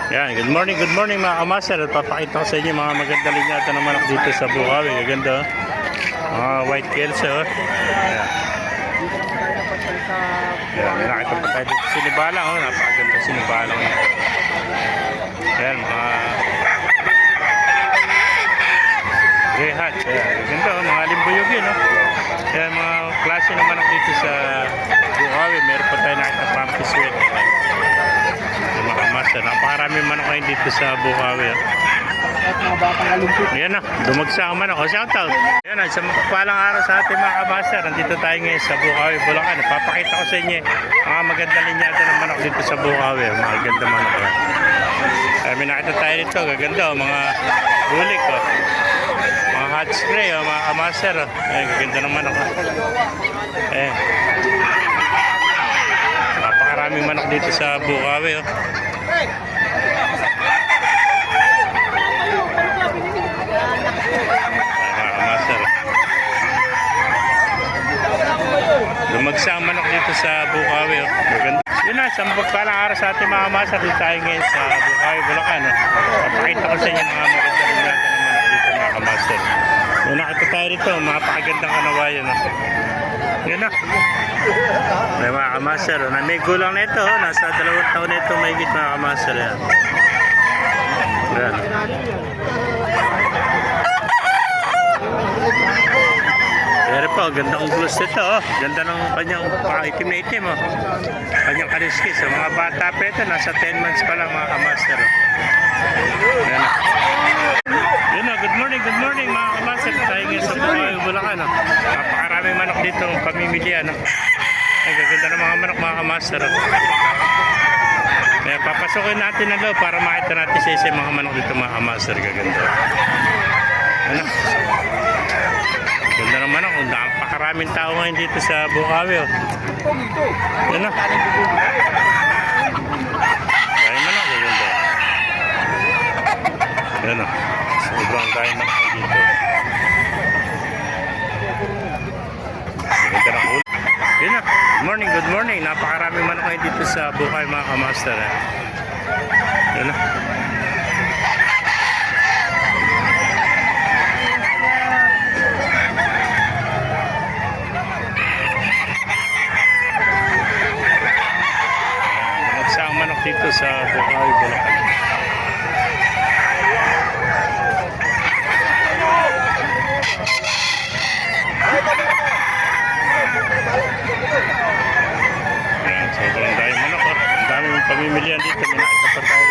Yan, good morning mga kamaster. At papakita ko sa inyo mga maganda linyata ng manok dito sa Bukawi. Gaganda oh. Mga white kelso oh. Yan. Yan, nakita pa tayo dito sinibalang oh. Napakaganda sinibalang oh. Yan, mga gray hat. Yan, gaganda oh. Mga limbuyog yun oh. Yan, mga klase ng manok dito sa Bukawi. Meron pa tayo nakita pumpy sweat. Napakarami manok ngayon dito sa Bukawi. Ayan na, dumagsa ang manok. O, shout out. Ayan na, isang palang araw sa ating mga kamaster. Nandito tayo ngayon sa Bukawi, Bulacan. Papakita ko sa inyo mga maganda linyata ng manok dito sa Bukawi. Mga ganda manok. May nakita tayo dito. Gaganda o, mga bulik o. Mga hot spray o, mga kamaster o. Ayan, gaganda ng manok o. Ayan. Napakaraming manok dito sa Bukawi o. Dumagsa ang manok dito sa Bukawi oh. Maganda. Yun na, sa magpalang araw sa ating mga master. Dito tayo ngayon sa Bukawi, Bulacan oh. Papakita ko sa inyo mga maganda rin natin ng manok dito mga kamaster. Yun, nakita tayo rito, mapakagandang kanawayan oh. Yun na, may mga kamaster oh. May gulang na ito oh. Nasa 2 taon na ito may higit mga kamaster yan. Yan. Pero po, ganda ang glus nito oh. Ganda ng kanyang itim na itim oh. Kanyang kaliskis. Sa mga bata pa ito, nasa 10 months pa lang mga kamaster oh. Yan na. Yun na, good morning mga kamaster. Tayo ngayon sa Bulacan oh. Napakaraming manok dito pamimilian oh. Ay, gaganda ng mga manok mga kamaster oh. Kaya papasokin natin na loob para makita natin sa isa mga manok dito mga kamaster. Gaganda. Ano? Ganda ng manok. Napakaraming tao ngayon dito sa Bukawi oh. Yan na. Dahil manok. Gaganda. Yan na. Sobrang dahil manok dito. Ganda ng ulo. Yan na. Good morning. Napakaraming manok ngayon dito sa Bukawi mga kamaster eh. Yan na. Manok dito sa Bukawi, Bulacan. Ayan, sobrang dahil manok. Ang daming pamimilian dito. May nakita pa tayo.